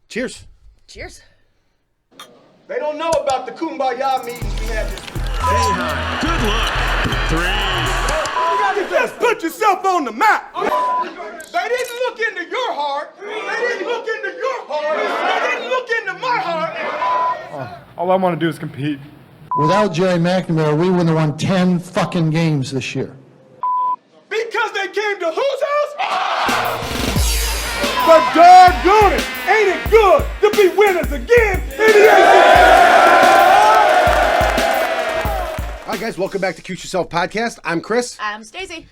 Cheers. Cheers. They don't know about the kumbaya meetings we had this week. Stay high. Good luck. 3. Just put yourself on the map. They didn't look into your heart. They didn't look into your heart. They didn't look into my heart. All I want to do is compete. Without Jerry McNamara, we wouldn't have won 10 fucking games this year. Because they came to whose house? But doggone it, ain't it good to be winners again in the ACC? All right, guys, welcome back to Cuse Yourself Podcast. I'm Chris. I'm Stacy.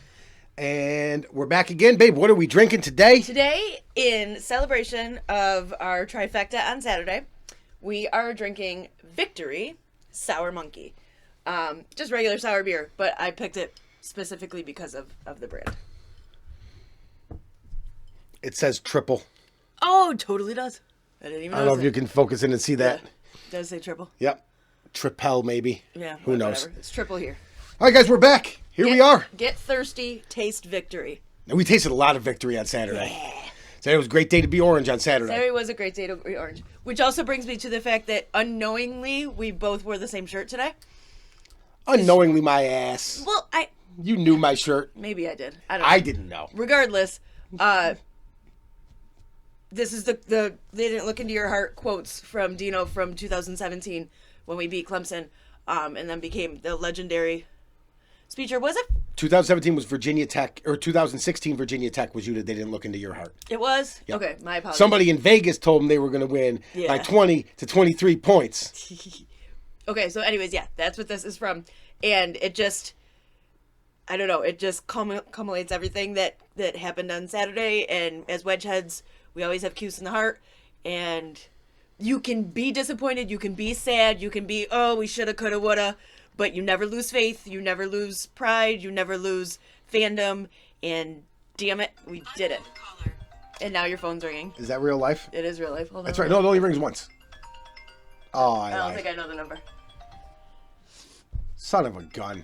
And we're back again. Babe, what are we drinking today? Today, in celebration of our trifecta on Saturday, we are drinking Victory Sour Monkey. Just regular sour beer, but I picked it specifically because of the brand. It says triple. Oh, it totally does. I didn't even I don't know if you can focus in and see that. Yeah, it does say triple. Yep. Tripel, maybe. Yeah. Who knows? Whatever. It's triple here. All right, guys, we're back. Here we are. Get thirsty, taste Victory. And we tasted a lot of victory on Saturday. Saturday was a great day to be orange on Saturday. Saturday was a great day to be orange. Which also brings me to the fact that unknowingly, we both wore the same shirt today. Unknowingly, my ass. Well, You knew my shirt. maybe I did. I don't know. I didn't know. Regardless, this is the they didn't look into your heart quotes from Dino from 2017 when we beat Clemson, and then became the legendary speech. Or was it? 2017 was Virginia Tech, or 2016 Virginia Tech was you that they didn't look into your heart. It was? Yep. Okay, my apologies. Somebody in Vegas told them they were going to win by 20 to 23 points. Okay, so anyways, yeah, that's what this is from. And it just, I don't know, it just culminates everything that happened on Saturday. And as Wedgeheads, we always have Cuse in the heart. And you can be disappointed, you can be sad, you can be, oh, we shoulda, coulda, woulda. But you never lose faith, you never lose pride, you never lose fandom. And damn it, we did it. And now your phone's ringing. Is that real life? It is real life. Hold on. That's right. No, it only rings once. Oh, I I don't lied. think I know the number. Son of a gun.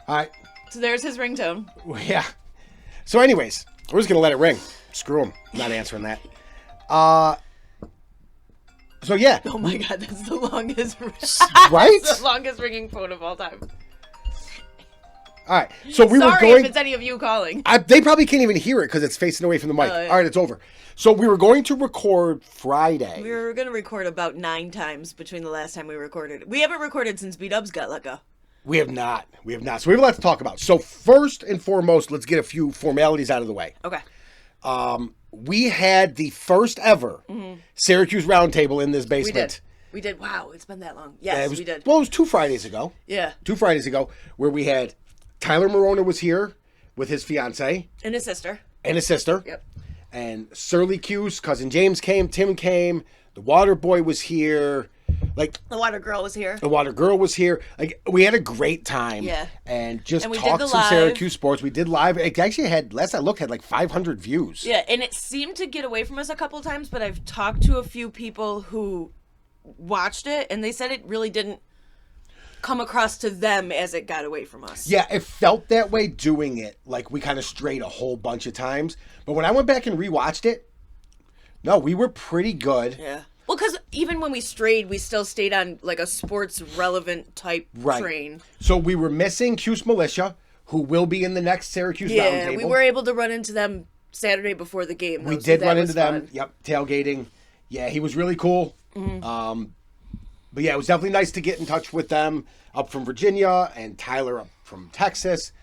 All right. So there's his ringtone. Well, yeah. So anyways, we're just going to let it ring. Screw him. Not answering that. So yeah. Oh my god, that's the longest Right? That's the longest ringing phone of all time. All right. So we Sorry were going. if it's any of you calling. They probably can't even hear it because it's facing away from the mic. Oh, yeah. All right, it's over. So we were going to record Friday. We were going to record about 9 times between the last time we recorded. We haven't recorded since B-Dubs got let go. We have not. We have not. So we have a lot to talk about. So first and foremost, let's get a few formalities out of the way. Okay. We had the first ever Syracuse Roundtable in this We basement. did. We did. Wow, it's been that long. Yes, we did. Well, it was 2 Fridays ago. Yeah. 2 Fridays ago, where we had Tyler Marona was here with his fiance And his sister. and his sister. Yep. And SurlyCuse, cousin James came, Tim came, the Waterboy was here, like The water girl was here. the Water Girl was here. Like we had a great time. Yeah. And just And we did talked the some live. Syracuse sports. We did live. It actually had, last I looked, had like 500 views. Yeah, and it seemed to get away from us a couple of times, but I've talked to a few people who watched it, and they said it really didn't come across to them as it got away from us. Yeah, it felt that way doing it. Like we kind of strayed a whole bunch of times. But when I went back and rewatched it, no, we were pretty good. Yeah. Well, because even when we strayed, we still stayed on like a sports relevant type train. So we were missing Cuse Militia, who will be in the next Syracuse Yeah, Roundtable. we were able to run into them Saturday before the game. We though, so did that run was into them. fun. Yep, tailgating. Yeah, he was really cool. But yeah, it was definitely nice to get in touch with them up from Virginia and Tyler up from Texas.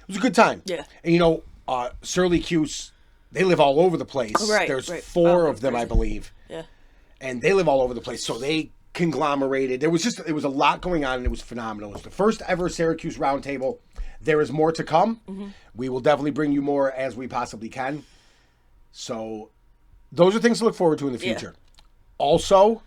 It was a good time. Yeah. And you know, SurlyCuse, they live all over the place. Oh, right, There's right. 4 Oh, of them, I crazy. believe. Yeah. And they live all over the place. So they conglomerated. It was a lot going on, and it was phenomenal. It was the first ever Syracuse Roundtable. There is more to come. We will definitely bring you more as we possibly can. So those are things to look forward to in the future. Also,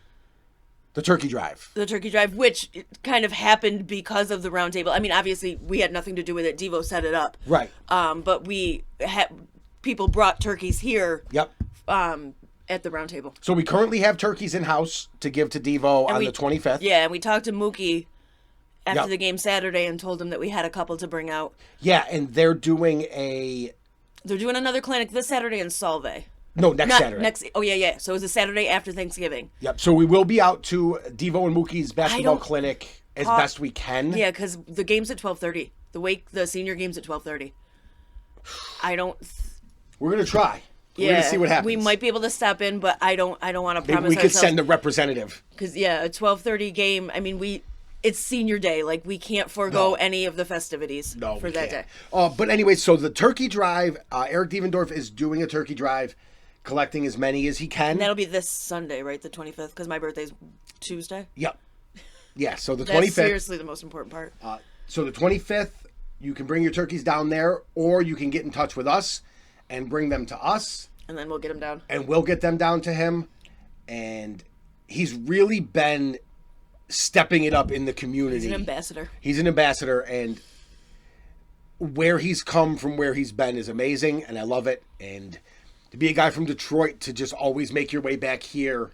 the turkey drive. The turkey drive, which kind of happened because of the roundtable. I mean, obviously, we had nothing to do with it. Devo set it up. Right. But we had people brought turkeys here. Yep. At the roundtable. So we currently have turkeys in-house to give to Devo on we- the 25th. Yeah, and we talked to Mookie after Yep. the game Saturday and told him that we had a couple to bring out. Yeah, and they're doing They're doing another clinic this Saturday in Solvay. No, next Saturday. Yeah. So it was a Saturday after Thanksgiving. Yep. So we will be out to Devo and Mookie's basketball clinic as best we can. Yeah, because the game's at 12:30. The senior game's at 12:30. We're gonna try. We're gonna see what happens. We might be able to step in, but I don't want to promise. Maybe we could send a representative. Because a 12:30 game. I mean, it's senior day. Like, we can't forego any of the festivities for that day. But anyway, so the turkey drive. Eric Devendorf is doing a turkey drive, collecting as many as he can. And that'll be this Sunday, right? The 25th, because my birthday's Tuesday. Yep. Yeah. So the 25th. That's seriously the most important part. So the 25th, you can bring your turkeys down there, or you can get in touch with us and bring them to us. And then we'll get them down. And we'll get them down to him. And he's really been stepping it up in the community. He's an ambassador. And where he's come from where he's been is amazing. And I love it. And to be a guy from Detroit, to just always make your way back here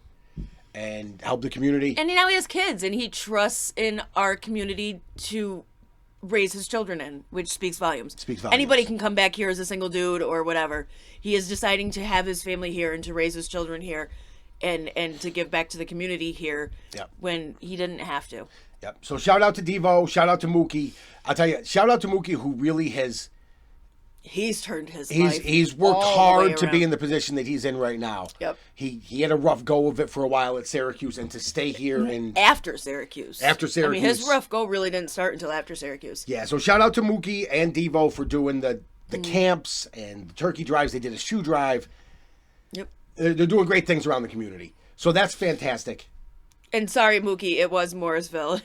and help the community. And now he has kids, and he trusts in our community to raise his children in, which speaks volumes. Anybody can come back here as a single dude or whatever. He is deciding to have his family here and to raise his children here and to give back to the community here when he didn't have to. Yep. So shout out to Devo, shout out to Mookie. I'll tell you, shout out to Mookie, who really has... He's turned his life. He's worked hard to be in the position that he's in right now. Yep. He had a rough go of it for a while at Syracuse, and to stay here and after Syracuse. I mean, his rough go really didn't start until after Syracuse. Yeah. So shout out to Mookie and Devo for doing the camps and the turkey drives. They did a shoe drive. Yep. They're doing great things around the community. So that's fantastic. And sorry, Mookie, it was Morrisville.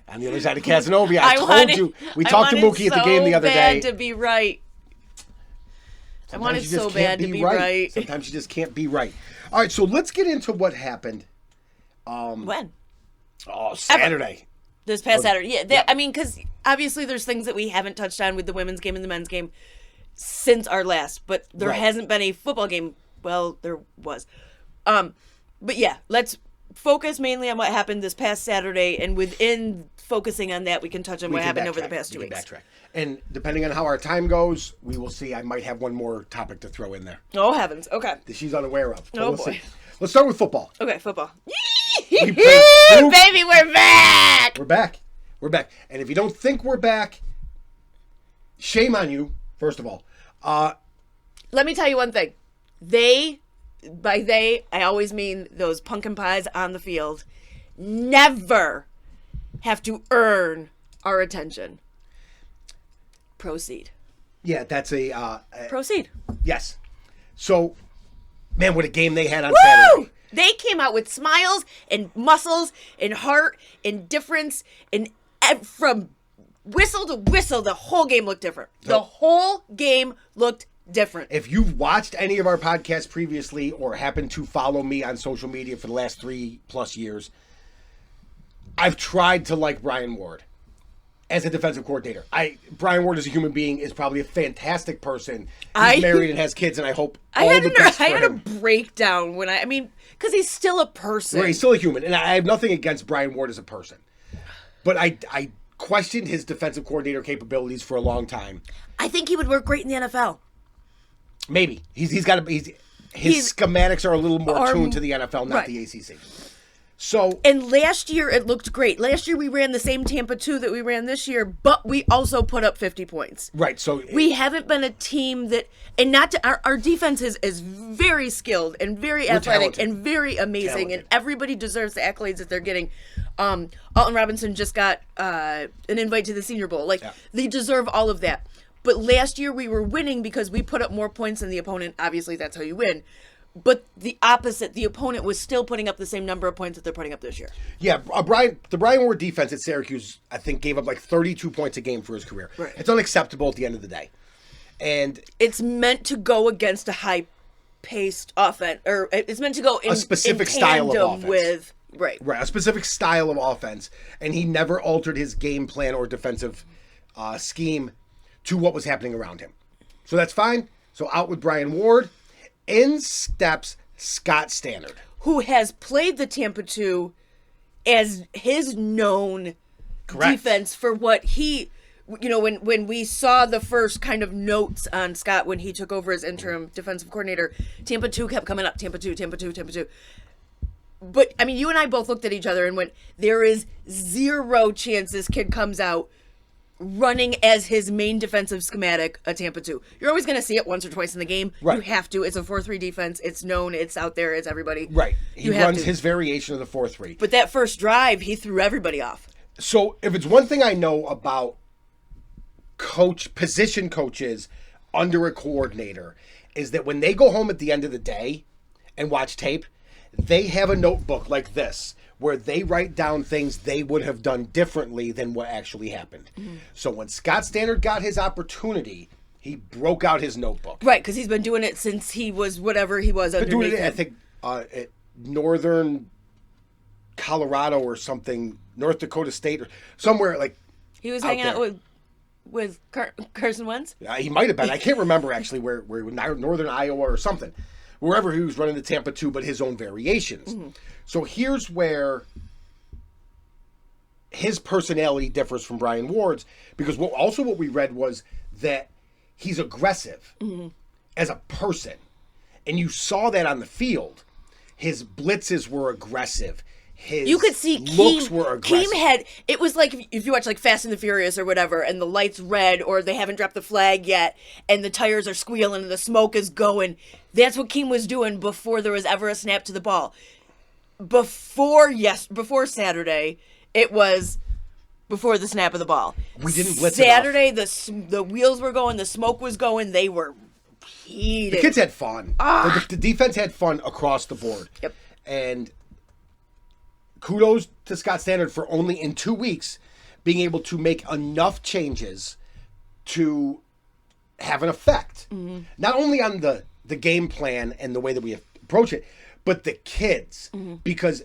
On the other side of Casanova, I told you. We talked to Mookie at the game the other day. I wanted so bad to be right. I wanted so bad to be right. Sometimes you just can't be right. All right, so let's get into what happened. When? Oh, Saturday. This past Saturday. Yeah, I mean, because obviously there's things that we haven't touched on with the women's game and the men's game since our last, but there hasn't been a football game. Well, there was. But yeah, let's focus mainly on what happened this past Saturday, and within focusing on that, we can touch on what happened over the past 2 weeks. Backtrack. And depending on how our time goes, we will see. I might have one more topic to throw in there. Oh, heavens. Okay. That she's unaware of. Oh, boy. Let's start with football. Okay, football. Baby, we're back! We're back. And if you don't think we're back, shame on you, first of all. Let me tell you one thing. By they, I always mean those pumpkin pies on the field, never have to earn our attention. Proceed. Yeah, that's Proceed. Yes. So, man, what a game they had on Saturday. They came out with smiles and muscles and heart and difference, and from whistle to whistle, the whole game looked different. The whole game looked different. If you've watched any of our podcasts previously or happen to follow me on social media for the last 3+ years, I've tried to like Brian Ward as a defensive coordinator. Brian Ward as a human being is probably a fantastic person. He's married and has kids, and I hope all the best for him. I had a breakdown when because he's still a person. Right, he's still a human, and I have nothing against Brian Ward as a person. But I questioned his defensive coordinator capabilities for a long time. I think he would work great in the NFL. Maybe his schematics are a little more tuned to the NFL, not the ACC. So, and last year it looked great. Last year we ran the same Tampa 2 that we ran this year, but we also put up 50 points. Right. So we haven't been a team that, and not to, our defense is very skilled and very athletic talented. and very amazing, and everybody deserves the accolades that they're getting. Alton Robinson just got an invite to the Senior Bowl. They deserve all of that. But last year we were winning because we put up more points than the opponent. Obviously, that's how you win. But the opposite, the opponent was still putting up the same number of points that they're putting up this year. Yeah, the Brian Ward defense at Syracuse, I think, gave up like 32 points a game for his career. Right. It's unacceptable at the end of the day. And it's meant to go against a high-paced offense, or it's meant to go in a specific style of offense. With right, a specific style of offense, and he never altered his game plan or defensive scheme to what was happening around him. So that's fine. So out with Brian Ward. In steps Scott Stannard, who has played the Tampa 2 as his known defense for what he you know, when we saw the first kind of notes on Scott when he took over as interim defensive coordinator, Tampa 2 kept coming up. Tampa 2, Tampa 2, Tampa 2. But, I mean, you and I both looked at each other and went, there is 0 chance this kid comes out running as his main defensive schematic a Tampa 2. You're always going to see it once or twice in the game. Right. You have to. It's a 4-3 defense. It's known. It's out there. It's everybody. Right. He You have runs to. his variation of the 4-3. But that first drive, he threw everybody off. So if it's one thing I know about position coaches under a coordinator, is that when they go home at the end of the day and watch tape, they have a notebook like this where they write down things they would have done differently than what actually happened. So when Scott Standard got his opportunity, he broke out his notebook. Right, because he's been doing it since he was whatever he was Been doing underneath it, I him. think, at Northern Colorado or something, North Dakota State or somewhere like. He was out hanging out there. with Carson Wentz. He might have been. I can't remember actually where Northern Iowa or something, wherever he was running the Tampa 2, but his own variations. So here's where his personality differs from Brian Ward's, because what we read was that he's aggressive as a person, and you saw that on the field. His blitzes were aggressive. His You could see looks were aggressive. it was like if you watch like Fast and the Furious or whatever, and the light's red or they haven't dropped the flag yet, and the tires are squealing and the smoke is going. That's what Keem was doing before there was ever a snap to the ball. Before Saturday, it was before the snap of the ball. We didn't blitz Saturday, the wheels were going, the smoke was going, they were heated. The kids had fun. The defense had fun across the board. Yep. And kudos to Scott Standard for only in 2 weeks being able to make enough changes to have an effect. Not only on the game plan and the way that we approach it, but the kids. Because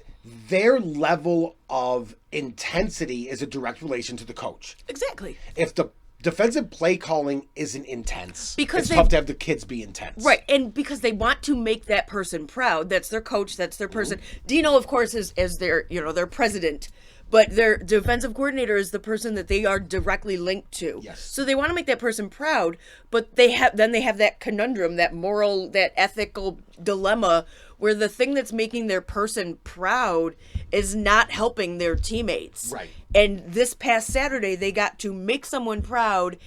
their level of intensity is a direct relation to the coach. Exactly. If the defensive play calling isn't intense, Because it's they- tough to have the kids be intense. Right, and because they want to make that person proud, that's their coach, that's their person. Dino, of course, is their their president, but their defensive coordinator is the person that they are directly linked to. Yes. So they want to make that person proud, but they have that conundrum, that moral, that ethical dilemma, where the thing that's making their person proud is not helping their teammates. Right. And this past Saturday, they got to make someone proud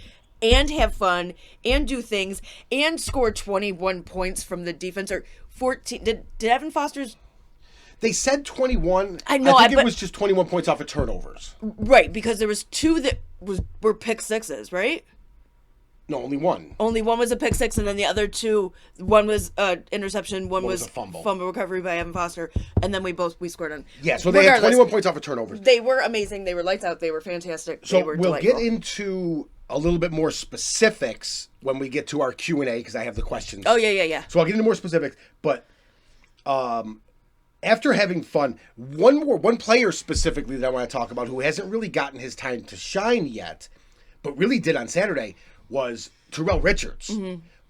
and have fun and do things and score 21 points from the defense, or 14. Did Evan Foster's... They said 21. I know, I think but- it was just 21 points off of turnovers. Right, because there was 2 that were pick sixes, right? No, only one. Only one was a pick six, and then the other 2, one was interception, one was was a fumble. recovery by Evan Foster, and then we scored on. Yeah, so they had Regardless, 21 points off of turnovers. They were amazing. They were lights out. They were fantastic. So they were we'll delightful. get into a little bit more specifics when we get to our Q&A, because I have the questions. Oh, yeah. So I'll get into more specifics, but after having fun, one player specifically that I want to talk about who hasn't really gotten his time to shine yet, but really did on Saturday, was Terrell Richards,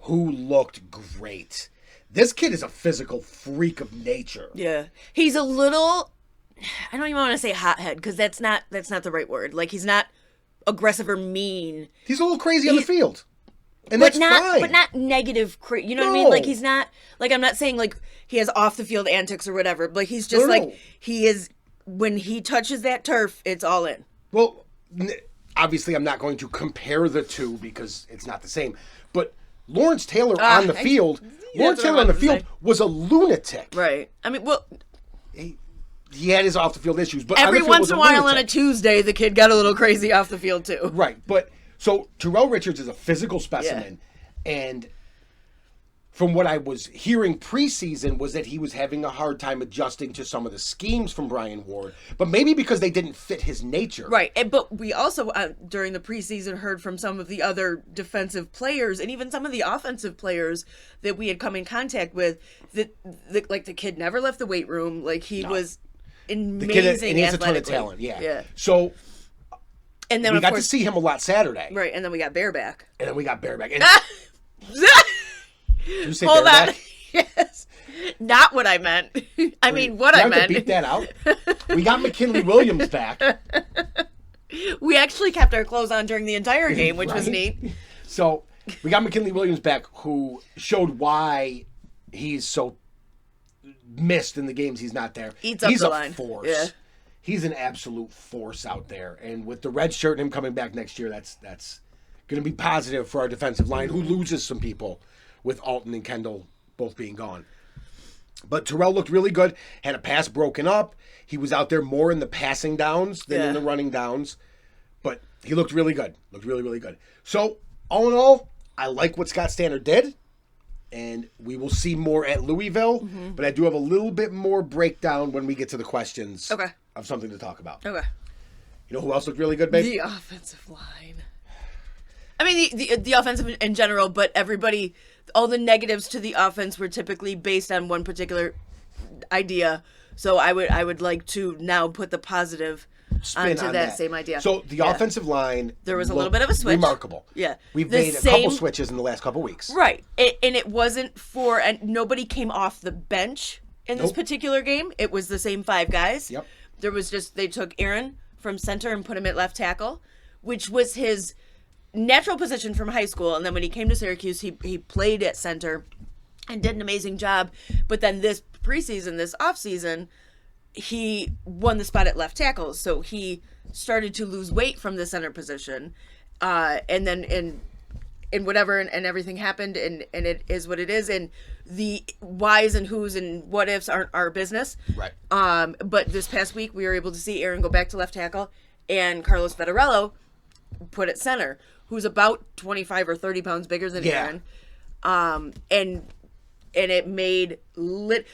who looked great. This kid is a physical freak of nature. Yeah. He's a little, I don't even want to say hothead, because that's not the right word. Like, he's not aggressive or mean. He's a little crazy on the field. And But that's not, fine. but not negative. You know what I mean? No. Like, he's not, like, I'm not saying, like, he has off the field antics or whatever, but he's just No. like, he is, when he touches that turf, it's all in. Well, obviously, I'm not going to compare the two because it's not the same. But Lawrence Taylor on the field, Lawrence what I Taylor on the wanted to field say. was a lunatic. Right. I mean, well, He had his off the field issues, but every on the field once was in a while on a lunatic. Tuesday, the kid got a little crazy off the field, too. Right, but so Terrell Richards is a physical specimen, and from what I was hearing preseason was that he was having a hard time adjusting to some of the schemes from Brian Ward, but maybe because they didn't fit his nature. Right, but we also, during the preseason, heard from some of the other defensive players and even some of the offensive players that we had come in contact with that like, the kid never left the weight room. Like, he was amazing The kid, and he has a ton of athletically. talent, yeah. Yeah. So And then, we of got course, to see him a lot Saturday. right, and then we got Bareback. And then we got Bareback. And you say Hold Bareback? on. Yes. Not what I meant. I mean, what You I have to meant. beat that out. We got McKinley Williams back. We actually kept our clothes on during the entire game, which was Right? neat. So we got McKinley Williams back, who showed why he's so missed in the games he's not there. Eats up he's the a line. force. Yeah. He's an absolute force out there. And with the red shirt and him coming back next year, that's going to be positive for our defensive line, who loses some people with Alton and Kendall both being gone. But Terrell looked really good. Had a pass broken up. He was out there more in the passing downs than in the running downs. But he looked really good. Looked really, really good. So, all in all, I like what Scott Standard did. And we will see more at Louisville. But I do have a little bit more breakdown when we get to the questions of something to talk about. Okay. You know who else looked really good, babe? The offensive line. I mean, the offensive in general, but everybody, all the negatives to the offense were typically based on one particular idea. So I would like to now put the positive Spin onto on that same idea. So the offensive line, there was a little bit of a switch. Remarkable. Yeah. We've The made a couple switches in the last couple weeks. Right. And it wasn't for, and nobody came off the bench in this particular game. It was the same 5 guys. Yep. There was just, they took Aaron from center and put him at left tackle, which was his natural position from high school. And then when he came to Syracuse, he played at center and did an amazing job. But then this preseason, this offseason, he won the spot at left tackle. So he started to lose weight from the center position. And then in whatever and everything happened, and it is what it is. And the whys and whos and what ifs aren't our business. Right. But this past week, we were able to see Aaron go back to left tackle and Carlos Vettorello put at center, who's about 25 or 30 pounds bigger than Aaron. And it made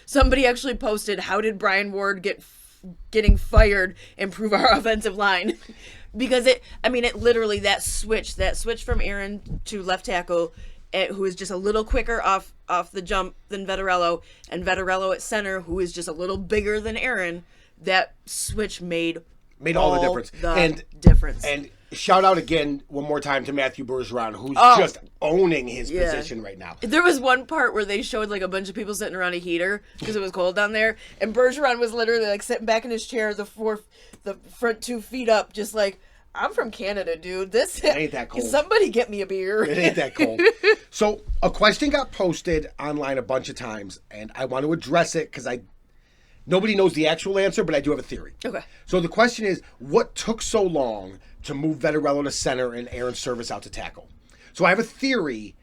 somebody actually posted, how did Brian Ward getting fired improve our offensive line? Because it literally, that switch from Aaron to left tackle, who is just a little quicker off the jump than Vettorello, and Vettorello at center, who is just a little bigger than Aaron, that switch made all the difference. Difference. And shout out again one more time to Matthew Bergeron, who's just owning his position right now. There was one part where they showed like a bunch of people sitting around a heater because it was cold down there, and Bergeron was literally like sitting back in his chair, the front 2 feet up, just like, I'm from Canada, dude. This ain't that cold. Somebody get me a beer. It ain't that cold. So a question got posted online a bunch of times, and I want to address it because nobody knows the actual answer, but I do have a theory. Okay. So the question is, what took so long to move Vettorello to center and Aaron Service out to tackle? So I have a theory.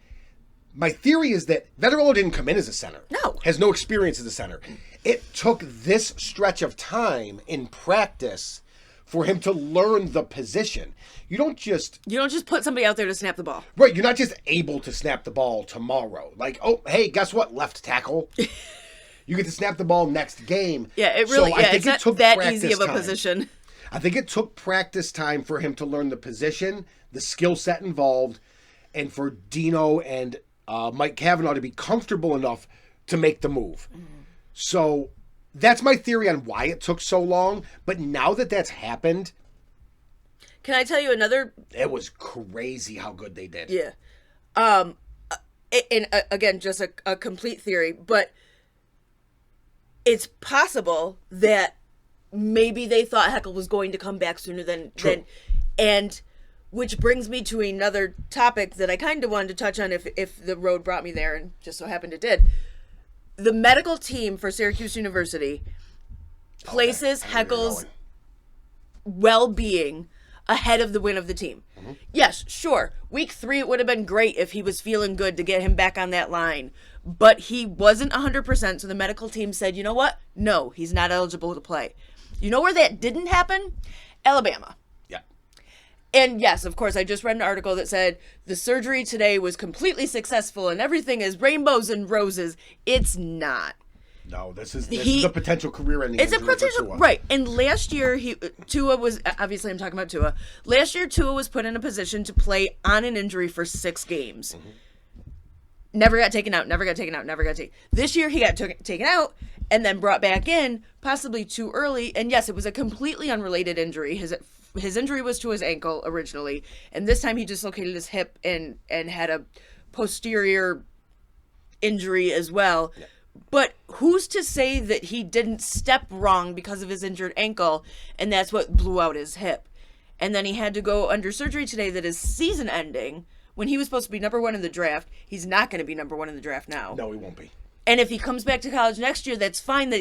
My theory is that Vettorello didn't come in as a center. No. Has no experience as a center. It took this stretch of time in practice for him to learn the position. You don't just put somebody out there to snap the ball. Right, you're not just able to snap the ball tomorrow. Like, oh, hey, guess what? Left tackle. You get to snap the ball next game. Yeah, it really. So I think it's it took not that practice easy of a time. position. I think it took practice time for him to learn the position, the skill set involved, and for Dino and Mike Cavanaugh to be comfortable enough to make the move. So that's my theory on why it took so long. But now that that's happened, Can I tell you another? it was crazy how good they did. Yeah. And again, just a complete theory, but it's possible that maybe they thought Heckel was going to come back sooner than and which brings me to another topic that I kind of wanted to touch on if the road brought me there, and just so happened it did. The medical team for Syracuse University places Heckel's well-being ahead of the win of the team. Yes, sure. Week 3, it would have been great if he was feeling good to get him back on that line. But he wasn't 100%, so the medical team said, you know what? No, he's not eligible to play. You know where that didn't happen? Alabama. Yeah. And yes, of course, I just read an article that said the surgery today was completely successful and everything is rainbows and roses. It's not. No, this is a potential career-ending injury. It's a potential, for Tua. right? And last year, Tua was, obviously I'm talking about Tua. Last year, Tua was put in a position to play on an injury for 6 games. Never got taken out. This year, he got taken out and then brought back in, possibly too early. And yes, it was a completely unrelated injury. His injury was to his ankle originally, and this time he dislocated his hip and had a posterior injury as well. Yeah. But who's to say that he didn't step wrong because of his injured ankle, and that's what blew out his hip? and then he had to go under surgery today that is season ending when he was supposed to be number 1 in the draft. He's not going to be number 1 in the draft now. No, he won't be. And if he comes back to college next year, that's fine.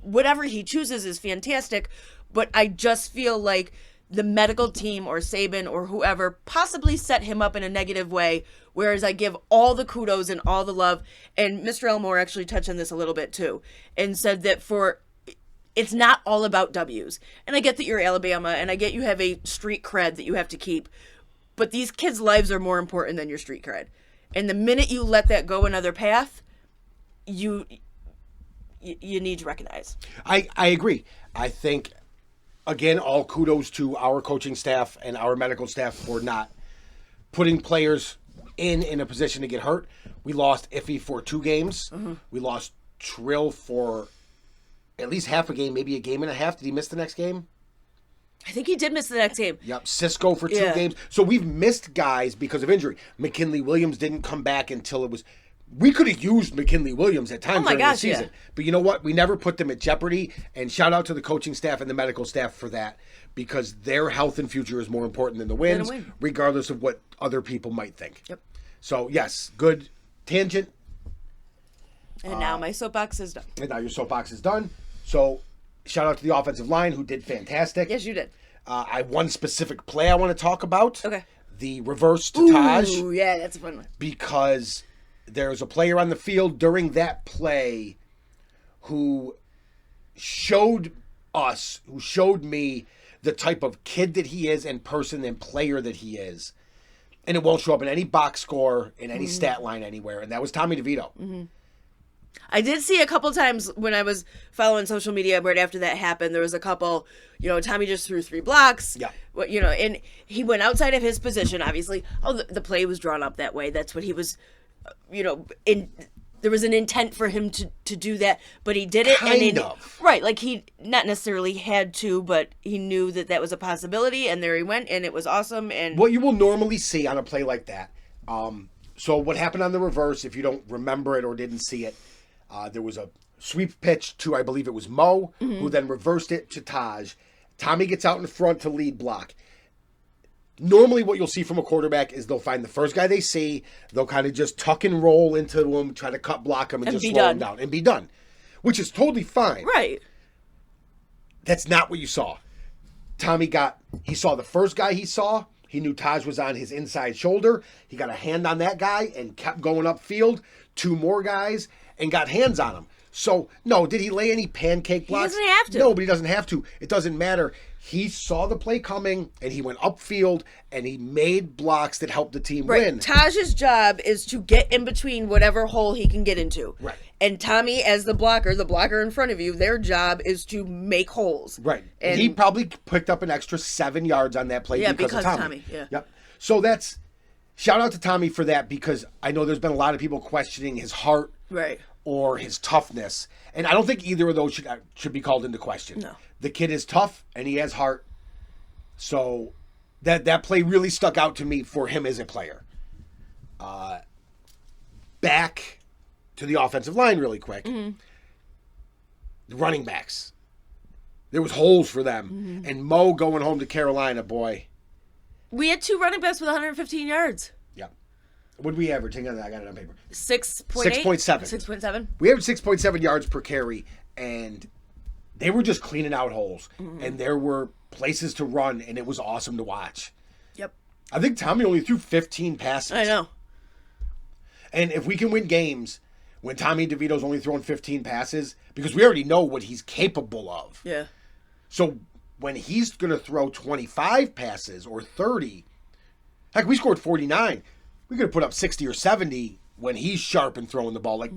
Whatever he chooses is fantastic. But I just feel like the medical team or Saban or whoever possibly set him up in a negative way, whereas I give all the kudos and all the love. And Mr. Elmore actually touched on this a little bit too and said that it's not all about W's. And I get that you're Alabama and I get you have a street cred that you have to keep, but these kids' lives are more important than your street cred. And the minute you let that go another path, you need to recognize. I agree. I think, again, all kudos to our coaching staff and our medical staff for not putting players in a position to get hurt. We lost Iffy for 2 games. Mm-hmm. We lost Trill for at least half a game, maybe a game and a half. Did he miss the next game? I think he did miss the next game. Yep, Cisco for 2 games. So we've missed guys because of injury. McKinley Williams didn't come back until it was... We could have used McKinley Williams at times during the season. Yeah. But you know what? We never put them at jeopardy. And shout out to the coaching staff and the medical staff for that, because their health and future is more important than the wins, regardless of what other people might think. Yep. So, yes, good tangent. And now my soapbox is done. And now your soapbox is done. So, shout out to the offensive line who did fantastic. Yes, you did. I have one specific play I want to talk about. Okay. The reverse to Taj. Ooh, yeah, that's a fun one. Because there's a player on the field during that play who showed me the type of kid that he is and person and player that he is. And it won't show up in any box score, in any stat line anywhere. And that was Tommy DeVito. Mm-hmm. I did see a couple times when I was following social media right after that happened, there was a couple, Tommy just threw 3 blocks. Yeah. And he went outside of his position, obviously. Oh, the play was drawn up that way. That's what he was, there was an intent for him to do that, but he did it. Kind of. Right, like he not necessarily had to, but he knew that was a possibility, and there he went, and it was awesome. And what you will normally see on a play like that, so what happened on the reverse, if you don't remember it or didn't see it, there was a sweep pitch to, I believe it was Mo, who then reversed it to Taj. Tommy gets out in front to lead block. Normally what you'll see from a quarterback is they'll find the first guy they see, they'll kind of just tuck and roll into him, try to cut block him and just slow him down and be done, which is totally fine. Right. That's not what you saw. He saw the first guy he saw. He knew Taj was on his inside shoulder. He got a hand on that guy and kept going upfield. 2 more guys and got hands on him. So, no, did he lay any pancake blocks? He doesn't have to. No, but he doesn't have to. It doesn't matter. He saw the play coming, and he went upfield, and he made blocks that helped the team win. Taj's job is to get in between whatever hole he can get into. Right. And Tommy, as the blocker in front of you, their job is to make holes. Right. And he probably picked up an extra 7 yards on that play because of Tommy. Yeah. Yep. So shout out to Tommy for that, because I know there's been a lot of people questioning his heart. Right. Or his toughness. And I don't think either of those should be called into question. No. The kid is tough and he has heart. So that play really stuck out to me for him as a player. Back to the offensive line really quick. Mm-hmm. The running backs. There was holes for them. Mm-hmm. And Mo going home to Carolina, boy. We had 2 running backs with 115 yards. What did we average? Hang on, I got it on paper. 6.8? 6.7. 6.7? We averaged 6.7 yards per carry, and they were just cleaning out holes. Mm-hmm. And there were places to run, and it was awesome to watch. Yep. I think Tommy only threw 15 passes. I know. And if we can win games when Tommy DeVito's only throwing 15 passes, because we already know what he's capable of. Yeah. So when he's going to throw 25 passes or 30, heck, we scored 49. We could have put up 60 or 70 when he's sharp and throwing the ball. Like,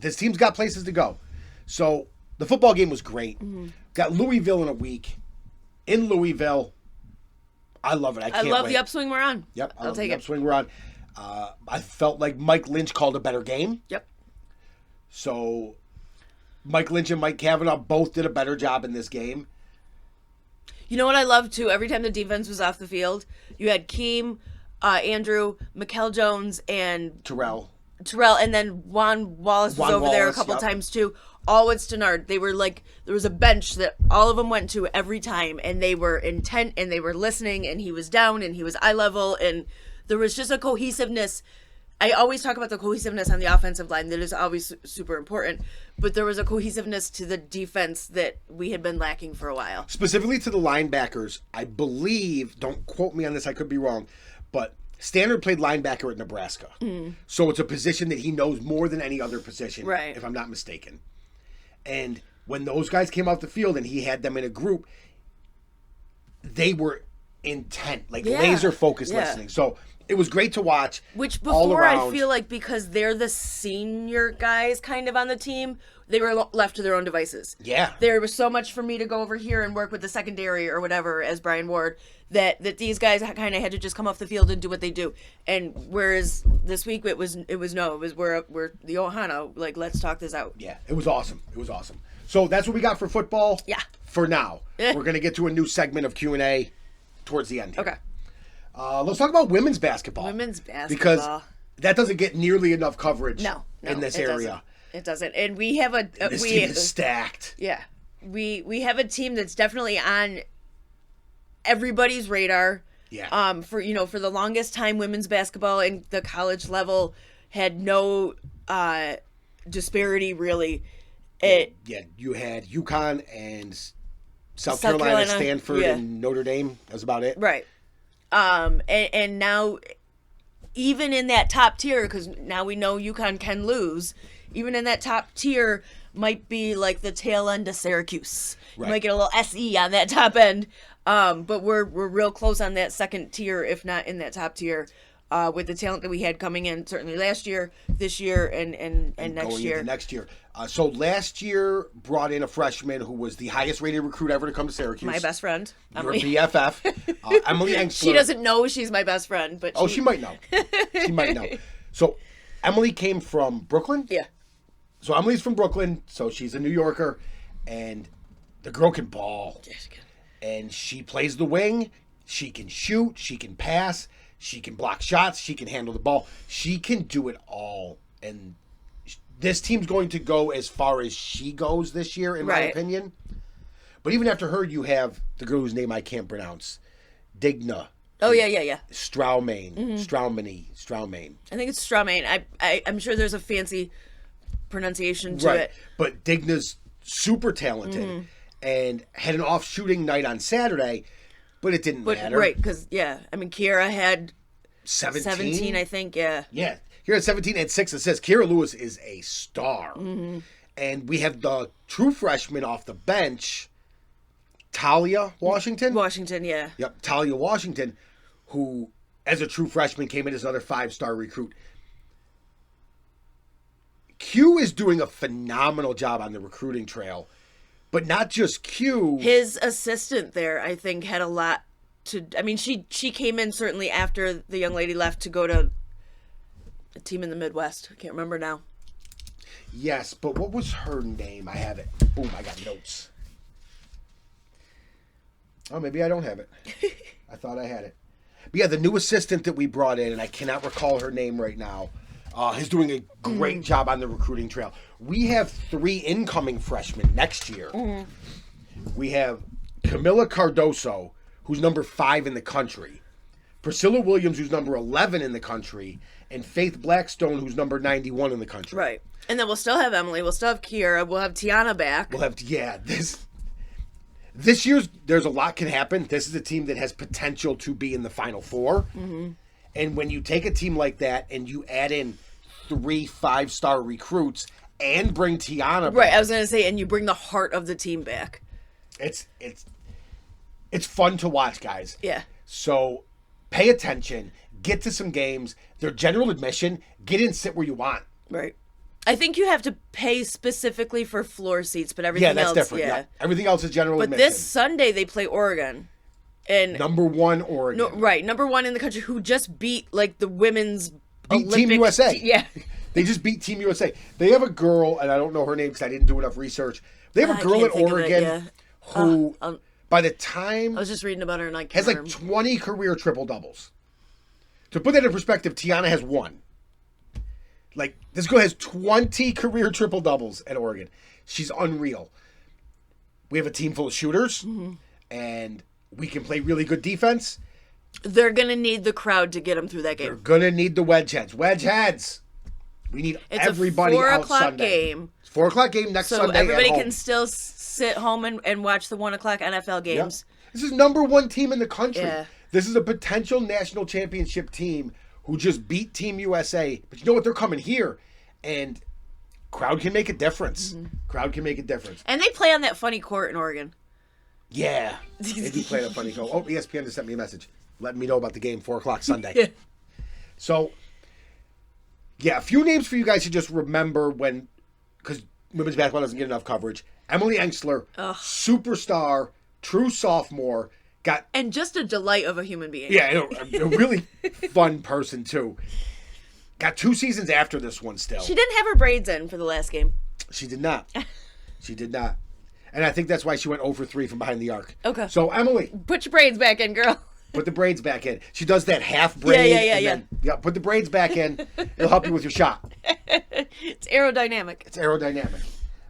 this team's got places to go. So, the football game was great. Mm-hmm. Got Louisville in a week. In Louisville. I love it. I love the upswing we're on. Yep. I'll take it. Upswing we're on. I felt like Mike Lynch called a better game. Yep. So, Mike Lynch and Mike Cavanaugh both did a better job in this game. You know what I love, too? Every time the defense was off the field, you had Keem, Andrew, Mikel Jones, and Terrell, and then Juan Wallace was over there a couple times too. all at Stenard. They were like, there was a bench that all of them went to every time, and they were intent, and they were listening, and he was down, and he was eye level, and there was just a cohesiveness. I always talk about the cohesiveness on the offensive line. That is always super important. But there was a cohesiveness to the defense that we had been lacking for a while. Specifically to the linebackers, I believe, don't quote me on this, I could be wrong, but Standard played linebacker at Nebraska. So it's a position that he knows more than any other position, right, if I'm not mistaken. And when those guys came off the field and he had them in a group, they were intent, like laser focused listening. So it was great to watch. Which before I feel like because they're the senior guys kind of on the team, they were left to their own devices. Yeah. There was so much for me to go over here and work with the secondary or whatever as Brian Ward that these guys kind of had to just come off the field and do what they do. And whereas this week it was we're the Ohana, like, let's talk this out. Yeah, it was awesome. It was awesome. So that's what we got for football. Yeah. For now. We're going to get to a new segment of Q&A towards the end here. Okay. Let's talk about women's basketball. Women's basketball. Because that doesn't get nearly enough coverage in this area. It doesn't. And we have This team is stacked. Yeah. We have a team that's definitely on everybody's radar. Yeah. For the longest time, women's basketball in the college level had no disparity really. You had UConn and South Carolina, Stanford, and Notre Dame. That was about it. Right. And now, even in that top tier, because now we know UConn can lose, even in that top tier might be like the tail end of Syracuse. Right. You might get a little SE on that top end, but we're real close on that second tier, if not in that top tier, with the talent that we had coming in certainly last year, this year, and next going year. Into next year. So last year brought in a freshman who was the highest rated recruit ever to come to Syracuse. My best friend, Your Emily. BFF, Emily Engstler. She doesn't know she's my best friend, but she might know. She might know. So Emily came from Brooklyn. Yeah. So Emily's from Brooklyn, so she's a New Yorker, and the girl can ball. Yeah, she's good. And she plays the wing. She can shoot. She can pass. She can block shots. She can handle the ball. She can do it all. And this team's going to go as far as she goes this year, in my opinion. But even after her, you have the girl whose name I can't pronounce, Digna. Oh, yeah. Straumain. Mm-hmm. Straumain. I think it's Straumain. I'm sure there's a fancy pronunciation to it. But Digna's super talented and had an off shooting night on Saturday, but it didn't matter. Right, because, Kiera had 17, I think, yeah. Yeah, Kiera had 17 and 6 assists. Kiera Lewis is a star. And we have the true freshman off the bench, Talia Washington. Washington, yeah. Yep, Talia Washington, who, as a true freshman, came in as another 5-star recruit. Q is doing a phenomenal job on the recruiting trail, but not just Q. His assistant there, I think, had a lot to. I mean, she came in certainly after the young lady left to go to a team in the Midwest. I can't remember now. Yes, but what was her name? I have it. Boom, I got notes. Oh, maybe I don't have it. I thought I had it. But yeah, the new assistant that we brought in, and I cannot recall her name right now, is doing a great job on the recruiting trail. We have 3 incoming freshmen next year. We have Camila Cardoso, who's number 5 in the country, Priscilla Williams, who's number 11 in the country, and Faith Blackstone, who's number 91 in the country. Right. And then we'll still have Emily. We'll still have Kiera. We'll have Tiana back. We'll have, this year's, there's a lot can happen. This is a team that has potential to be in the Final Four. And when you take a team like that and you add in 3 5-star recruits and bring Tiana back. Right, I was going to say, and you bring the heart of the team back. It's fun to watch, guys. Yeah. So pay attention, get to some games. They're general admission. Get in, sit where you want. Right. I think you have to pay specifically for floor seats, but everything else, different. Yeah. Everything else is general admission. But this Sunday they play Oregon. And number 1 Oregon. Number 1 in the country, who just beat like the women's Olympic Team USA. Yeah. They just beat Team USA. They have a girl, and I don't know her name because I didn't do enough research. They have a girl at Oregon who, by the time... I was just reading about her, and I has like 20 career triple-doubles. To put that in perspective, Tiana has 1. Like, this girl has 20 career triple-doubles at Oregon. She's unreal. We have a team full of shooters, and we can play really good defense. They're going to need the crowd to get them through that They're game. going to need the wedge heads. Wedge heads! We need It's everybody a 4 out o'clock Sunday. game. It's 4 o'clock game next So Sunday everybody at home. can still sit home and watch the 1 o'clock NFL Yep. games. This is #1 team in the country. Yeah. This is a potential national championship team who just beat Team USA. But you know what? They're coming here. And crowd can make a difference. Crowd can make a difference. And they play on that funny court in Oregon. Yeah. They do play a funny goal. Oh, ESPN just sent me a message letting me know about the game, 4 o'clock Sunday. Yeah. So, yeah, a few names for you guys to just remember when, because women's basketball doesn't get enough coverage. Emily Engstler, superstar, true sophomore, got, And just a delight of a human being. yeah, a really fun person, too. Got 2 seasons after this one still. She didn't have her braids in for the last game. She did not. She did not. And I think that's why she went 0 for 3 from behind the arc. Okay. So, Emily, Put your braids back in, girl. put the braids back in. She does that half braid. Yeah. Yeah, put the braids back in. It'll help you with your shot. It's aerodynamic. It's aerodynamic.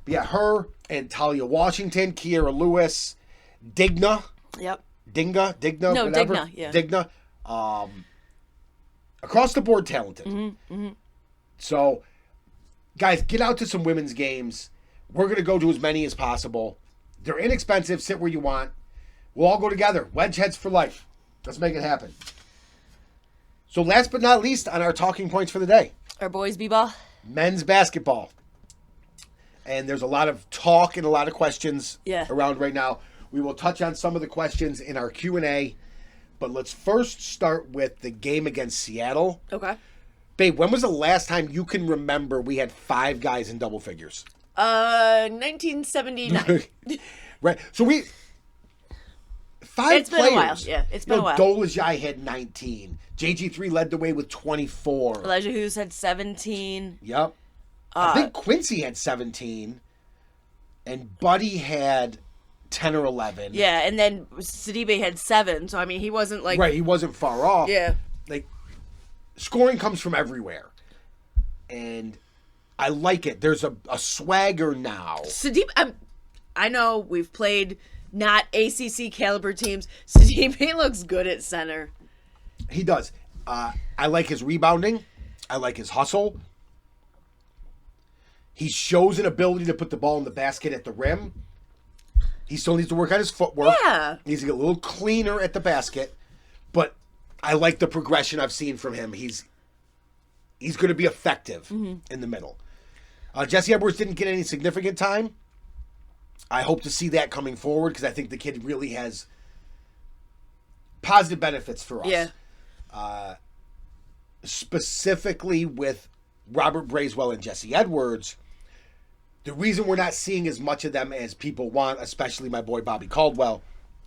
But yeah, her and Talia Washington, Kiera Lewis, Digna, Yep. Digna, No, whatever. Digna, yeah. Digna. Across the board talented. So, guys, get out to some women's games. We're going to go to as many as possible. They're inexpensive. Sit where you want. We'll all go together. Wedge heads for life. Let's make it happen. So last but not least on our talking points for the day, Our boys b-ball. men's basketball. And there's a lot of talk and a lot of questions around right now. We will touch on some of the questions in our Q&A. But let's first start with the game against Seattle. Okay. Babe, when was the last time you can remember we had 5 guys in double figures? 1979. Right. So we... 5 It's been a players. while. Yeah, it's been a while. Dolezaj had 19. JG3 led the way with 24. Elijah Hughes had 17. Yep. I think Quincy had 17. And Buddy had 10 or 11. Yeah, and then Sidibe had 7. So, I mean, he wasn't like... Right, he wasn't far off. Yeah. Like, scoring comes from everywhere. And I like it. There's a swagger now. Sidibe... I know we've played not ACC caliber teams. Sidibe looks good at center. He does. I like his rebounding. I like his hustle. He shows an ability to put the ball in the basket at the rim. He still needs to work on his footwork. Yeah. He needs to get a little cleaner at the basket. But I like the progression I've seen from him. He's going to be effective in the middle. Jesse Edwards didn't get any significant time. I hope to see that coming forward because I think the kid really has positive benefits for us. Yeah. Specifically with Robert Bracewell and Jesse Edwards, the reason we're not seeing as much of them as people want, especially my boy Bobby Caldwell,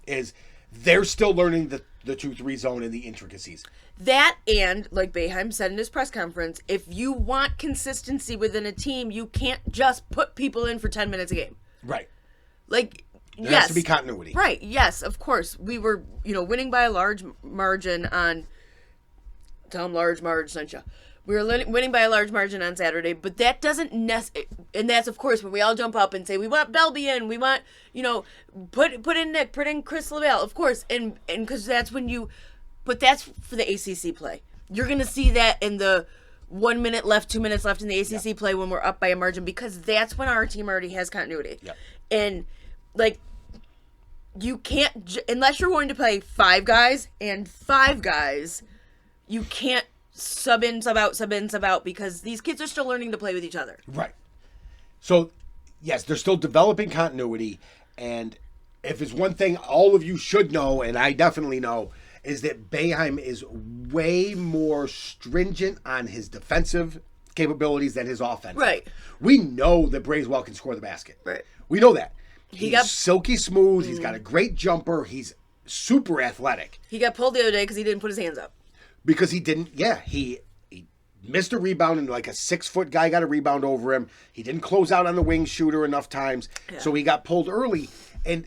is they're still learning the 2-3 zone and the intricacies. That and, like Boeheim said in his press conference, if you want consistency within a team, you can't just put people in for 10 minutes a game. Right. Like, There yes. has to be continuity. Right, yes, of course. We were, winning by a large margin on... Tell them large margin, sent ya. We were winning by a large margin on Saturday, but that doesn't and that's, of course, when we all jump up and say, we want Belby in, we want, put in Nick, put in Chris LaValle, of course, and because that's when you... But that's for the ACC play. You're going to see that in the 1 minute left, 2 minutes left in the ACC play when we're up by a margin because that's when our team already has continuity. Yep. And, you can't, unless you're going to play 5 guys and 5 guys, you can't sub in, sub out because these kids are still learning to play with each other. Right. So, yes, they're still developing continuity. And if it's one thing all of you should know, and I definitely know, is that Boeheim is way more stringent on his defensive capabilities than his offensive. Right. We know that Bracewell can score the basket. Right. We know that. He's got- silky smooth. He's got a great jumper. He's super athletic. He got pulled the other day because he didn't put his hands up. Because he didn't, he missed a rebound and like a 6-foot guy got a rebound over him. He didn't close out on the wing shooter enough times. Yeah. So he got pulled early. And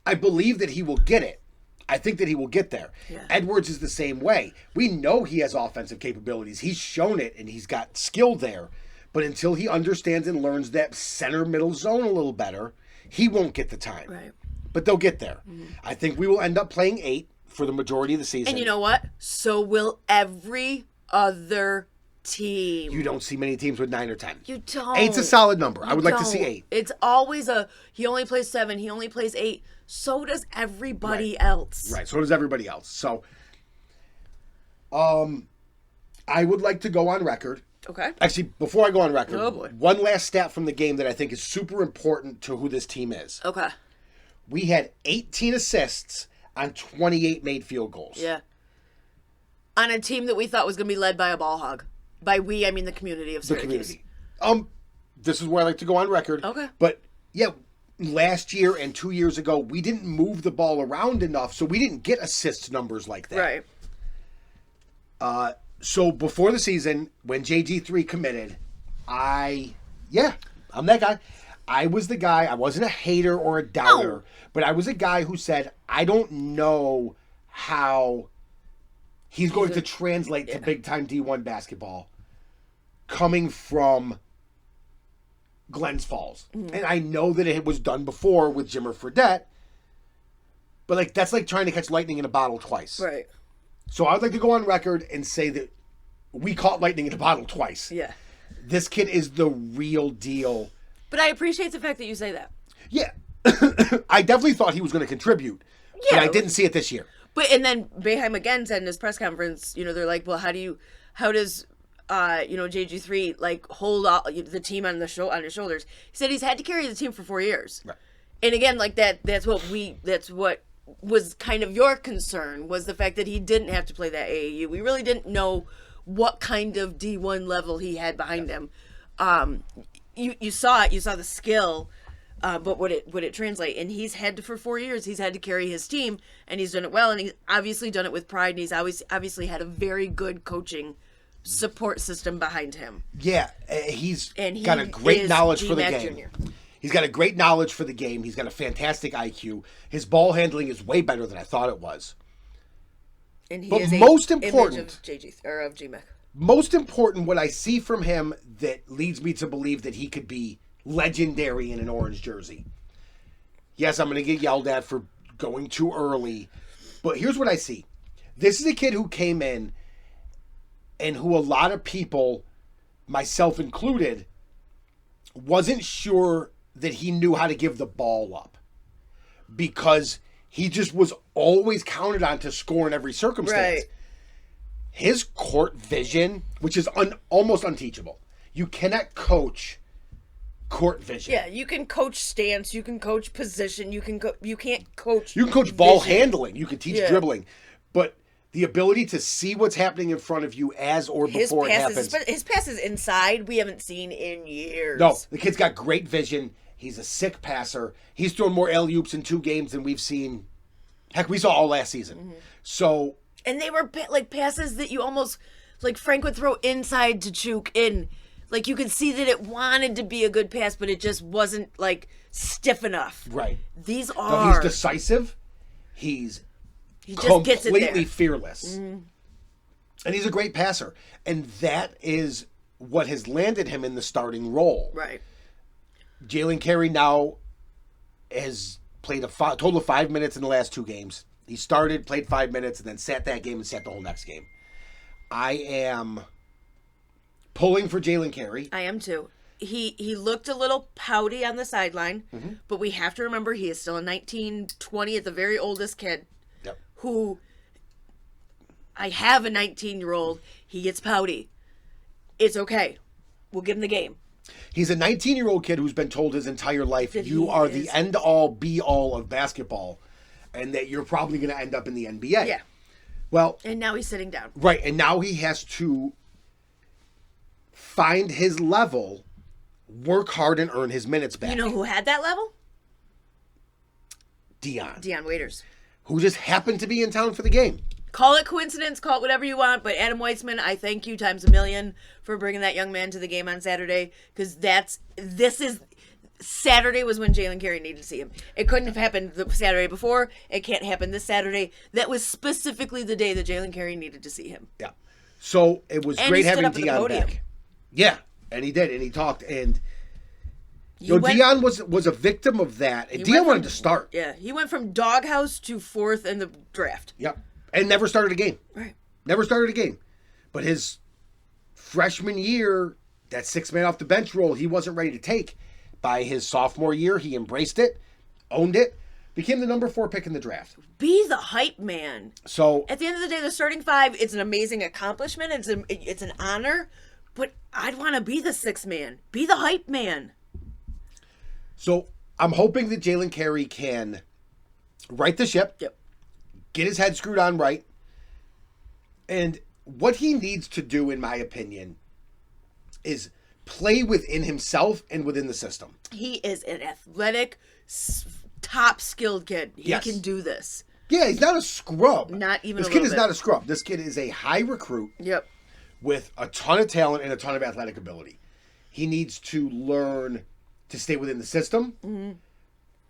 I believe that he will get it. I think that he will get there. Yeah. Edwards is the same way. We know he has offensive capabilities. He's shown it and he's got skill there. But until he understands and learns that center middle zone a little better, he won't get the time. Right. But they'll get there. I think we will end up playing 8 for the majority of the season. And you know what? So will every other team. You don't see many teams with 9 or 10. You don't. 8's a solid number. I You would like to see don't. 8. It's always he only plays 7, he only plays 8. So does everybody else. Right. So does everybody else. So, I would like to go on record. Okay. Actually, before I go on record, Oh, boy. one last stat from the game that I think is super important to who this team is. Okay. We had 18 assists on 28 made field goals. Yeah. On a team that we thought was going to be led by a ball hog. By we, I mean the community of The Syracuse. community. This is where I like to go on record. Okay. But yeah, last year and 2 years ago, we didn't move the ball around enough, so we didn't get assist numbers like that. Right. So before the season, when JG3 committed, I'm that guy. I was the guy. I wasn't a hater or a doubter, No. but I was a guy who said, I don't know how he's going to translate to big-time D1 basketball coming from Glens Falls. Mm-hmm. And I know that it was done before with Jimmer Fredette, but like that's like trying to catch lightning in a bottle twice. Right. So I'd like to go on record and say that we caught lightning in a bottle twice. Yeah. This kid is the real deal. But I appreciate the fact that you say that. Yeah. I definitely thought he was going to contribute, but I didn't see it this year. And then Boeheim again said in his press conference, they're like, well, how does JG3 like hold all, the team on his shoulders? He said he's had to carry the team for 4 years. Right. And again, like that's what was kind of your concern, was the fact that he didn't have to play that AAU. We really didn't know what kind of D1 level he had behind him. You saw it, you saw the skill, but would it translate? And he's had to, for 4 years, he's had to carry his team, and he's done it well, and he's obviously done it with pride, and he's obviously had a very good coaching support system behind him. Yeah, he's And got a he great is knowledge for the G-Mac game. Jr.. He's got a great knowledge for the game. He's got a fantastic IQ. His ball handling is way better than I thought it was. And he But is most image important- of JG or of GMAC. Most important, what I see from him that leads me to believe that he could be legendary in an orange jersey. Yes, I'm going to get yelled at for going too early, but here's what I see. This is a kid who came in and who a lot of people, myself included, wasn't sure that he knew how to give the ball up, because he just was always counted on to score in every circumstance. Right. His court vision, which is almost unteachable. You cannot coach court vision. Yeah, you can coach stance, you can coach position, you can't coach. You can coach ball vision. handling. You can teach Yeah. dribbling. But the ability to see what's happening in front of you as or before it happens. His passes inside, we haven't seen in years. No, the kid's got great vision. He's a sick passer. He's thrown more alley-oops in 2 games than we've seen. Heck, we saw all last season. Mm-hmm. So, And they were like passes that you almost, like Frank would throw inside to Chuk in. Like you could see that it wanted to be a good pass, but it just wasn't like stiff enough. right. These No, are. he's decisive. He's he just gets it completely there. fearless. And he's a great passer. And that is what has landed him in the starting role. Right. Jalen Carey now has played a total of 5 minutes in the last 2 games. He started, played 5 minutes, and then sat that game and sat the whole next game. I am pulling for Jalen Carey. I am too. He looked a little pouty on the sideline, Mm-hmm. but we have to remember he is still a 19, 20 at the very oldest kid. Yep. Who I have a 19-year-old. He gets pouty. It's okay. We'll give him the game. He's a 19-year-old kid who's been told his entire life, That you he are is- the end-all, be-all of basketball, and that you're probably going to end up in the NBA. Yeah. Well, And now he's sitting down. right, and now he has to find his level, work hard, and earn his minutes back. You know who had that level? Deion, Waiters. who just happened to be in town for the game. Call it coincidence, call it whatever you want, but Adam Weitzman, I thank you times a million for bringing that young man to the game on Saturday, because Saturday was when Jalen Carey needed to see him. It couldn't have happened the Saturday before. It can't happen this Saturday. That was specifically the day that Jalen Carey needed to see him. Yeah. So it was And great he stood having up at the Deion podium. back. Yeah. And he did, and he talked, and You went- Dion was a victim of that, and he Dion went wanted from- to start. Yeah, he went from doghouse to 4th in the draft. Yep, and never started a game. Right. Never started a game. But his freshman year, that 6-man off the bench role, he wasn't ready to take. By his sophomore year, he embraced it, owned it, became the number 4 pick in the draft. Be the hype man. So At the end of the day, the starting 5, it's an amazing accomplishment. It's an honor. But I'd want to be the 6th man. Be the hype man. So I'm hoping that Jalen Carey can right the ship, Yep. get his head screwed on right. And what he needs to do, in my opinion, is play within himself and within the system. He is an athletic, top skilled kid. He Yes. can do this. Yeah, he's not a scrub. Not even This a kid little is bit. not a scrub. This kid is a high recruit Yep. with a ton of talent and a ton of athletic ability. He needs to learn to stay within the system,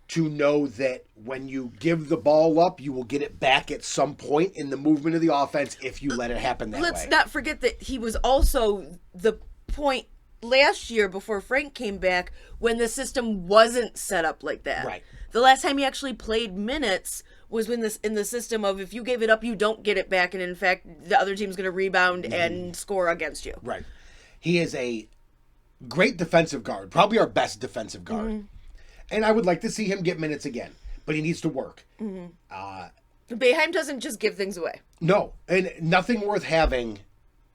to know that when you give the ball up, you will get it back at some point in the movement of the offense if you let it happen that Let's way. not forget that he was also the point last year before Frank came back when the system wasn't set up like that. Right. The last time he actually played minutes was when this in the system of if you gave it up, you don't get it back, and in fact, the other team's going to rebound and score against you. Right. He is a great defensive guard, probably our best defensive guard. And I would like to see him get minutes again, but he needs to work. Boeheim doesn't just give things away. No, and nothing worth having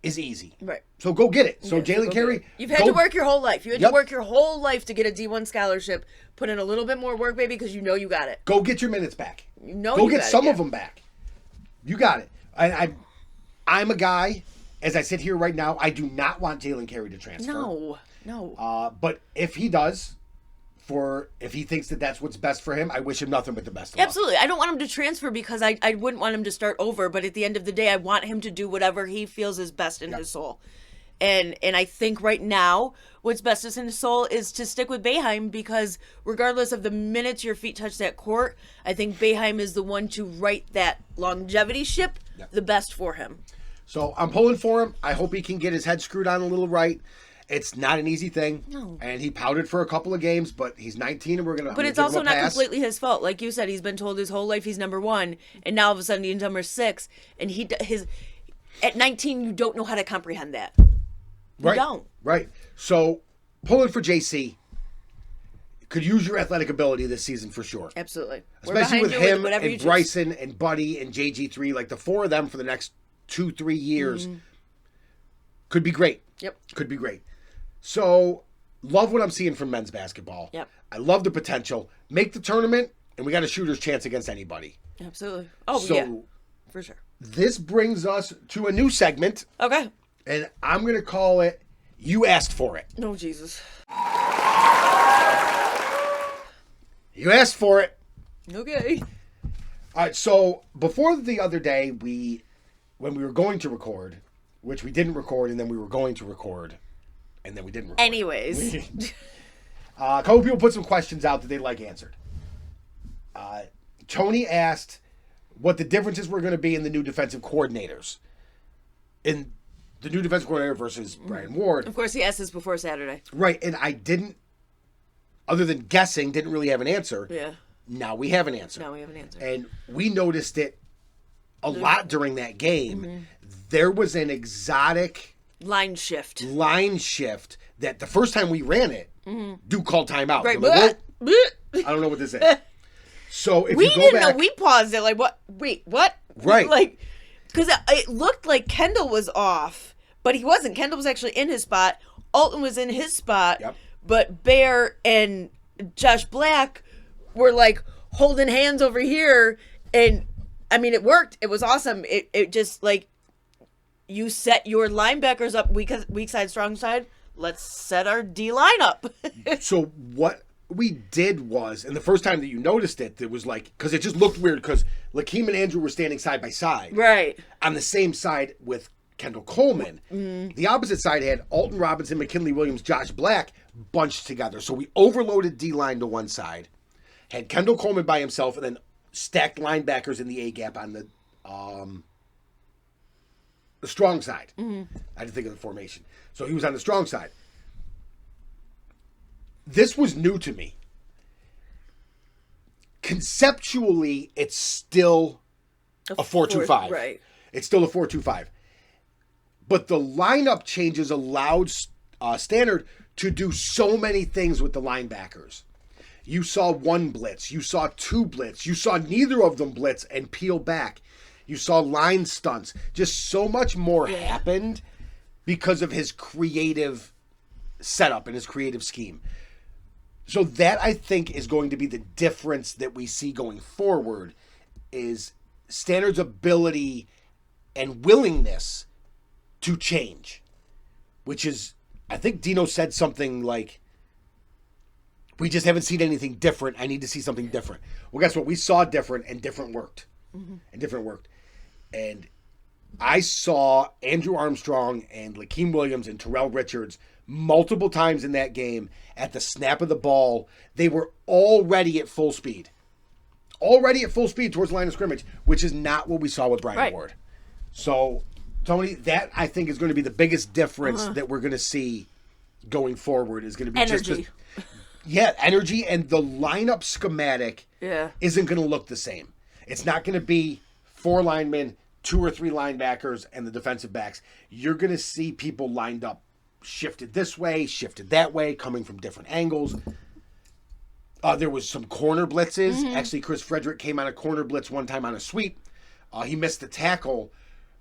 is easy. Right. So go get it. So Yeah, Jalen go Carey, get it. You've had to work your whole life. You had Yep. to work your whole life to get a D1 scholarship. Put in a little bit more work, baby, because you know you got it. Go get your minutes back. You know Go you get got it, some yeah. of them back. You got it. I'm a guy, as I sit here right now, I do not want Jalen Carey to transfer. No. But if he does, if he thinks that that's what's best for him, I wish him nothing but the best of luck. Absolutely. I don't want him to transfer because I wouldn't want him to start over. But at the end of the day, I want him to do whatever he feels is best in his soul. And I think right now, what's best in his soul is to stick with Boeheim because regardless of the minutes your feet touch that court, I think Boeheim is the one to right that longevity ship the best for him. So I'm pulling for him. I hope he can get his head screwed on a little right. It's not an easy thing. No. And he pouted for a couple of games, but he's 19 and we're going to But it's also not completely his fault. Like you said, he's been told his whole life he's number 1, and now all of a sudden he's number 6. And at 19, you don't know how to comprehend that. You don't. Right. So pulling for JC could use your athletic ability this season for sure. Absolutely. We're Especially behind with you him whatever you and choose. Bryson and Buddy and JG3, like the 4 of them for the next 2-3 years could be great. Yep. Could be great. So love what I'm seeing from men's basketball. Yep. I love the potential. Make the tournament, and we got a shooter's chance against anybody. Absolutely. Oh, So- yeah. For sure. This brings us to a new segment, Okay. and I'm going to call it You Asked For It. No, Jesus. You asked for it. Okay. All right, so before the other day, when we were going to record, which we didn't record, and then we were going to record, and then we didn't record. Anyways. A couple people put some questions out that they'd like answered. Tony asked what the differences were going to be in the new defensive coordinators. In the new defensive coordinator versus Brian Ward. Of course, he asked this before Saturday. Right, and I didn't, other than guessing, didn't really have an answer. Yeah. Now we have an answer. Now we have an answer. And we noticed it a lot during that game. There was an exotic Line shift. line shift that the first time we ran it, Duke called timeout. Right. They're like, Bleh. "Whoa." I don't know what this is. So if We you go didn't back, know. We paused it. Like, what? Wait, what? Right. Like, because it looked like Kendall was off, but he wasn't. Kendall was actually in his spot. Alton was in his spot. Yep. But Bear and Josh Black were like holding hands over here. And I mean, it worked. It was awesome. It just like you set your linebackers up weak side, strong side. Let's set our D line up. so what we did was, and the first time that you noticed it, it was like, because it just looked weird, because Lakeem and Andrew were standing side by side. Right. On the same side with Kendall Coleman. The opposite side had Alton Robinson, McKinley Williams, Josh Black bunched together. So we overloaded D-line to one side, had Kendall Coleman by himself, and then stacked linebackers in the A-gap on the strong side. I didn't think of the formation. So he was on the strong side. this was new to me. Conceptually, it's still a 4-2-5. Right. It's still a 4-2-5. But the lineup changes allowed Stannard to do so many things with the linebackers. You saw one blitz. You saw two blitz. You saw neither of them blitz and peel back. You saw line stunts. Just so much more happened because of his creative setup and his creative scheme. So that, I think, is going to be the difference that we see going forward, is Stannard's ability and willingness to change, which is, I think Dino said something like, we just haven't seen anything different. I need to see something different. Well, guess what? We saw different, and different worked. And different worked. And I saw Andrew Armstrong and Lakeem Williams and Terrell Richards multiple times in that game. At the snap of the ball, they were already at full speed. Already at full speed towards the line of scrimmage, which is not what we saw with Brian Ward. So, Tony, that I think is going to be the biggest difference that we're going to see going forward, is going to be energy. Energy, and the lineup schematic isn't going to look the same. It's not going to be 4 linemen, 2 or 3 linebackers, and the defensive backs. You're going to see people lined up, shifted this way, shifted that way, coming from different angles. There was some corner blitzes. Actually, Chris Frederick came on a corner blitz one time on a sweep. He missed the tackle,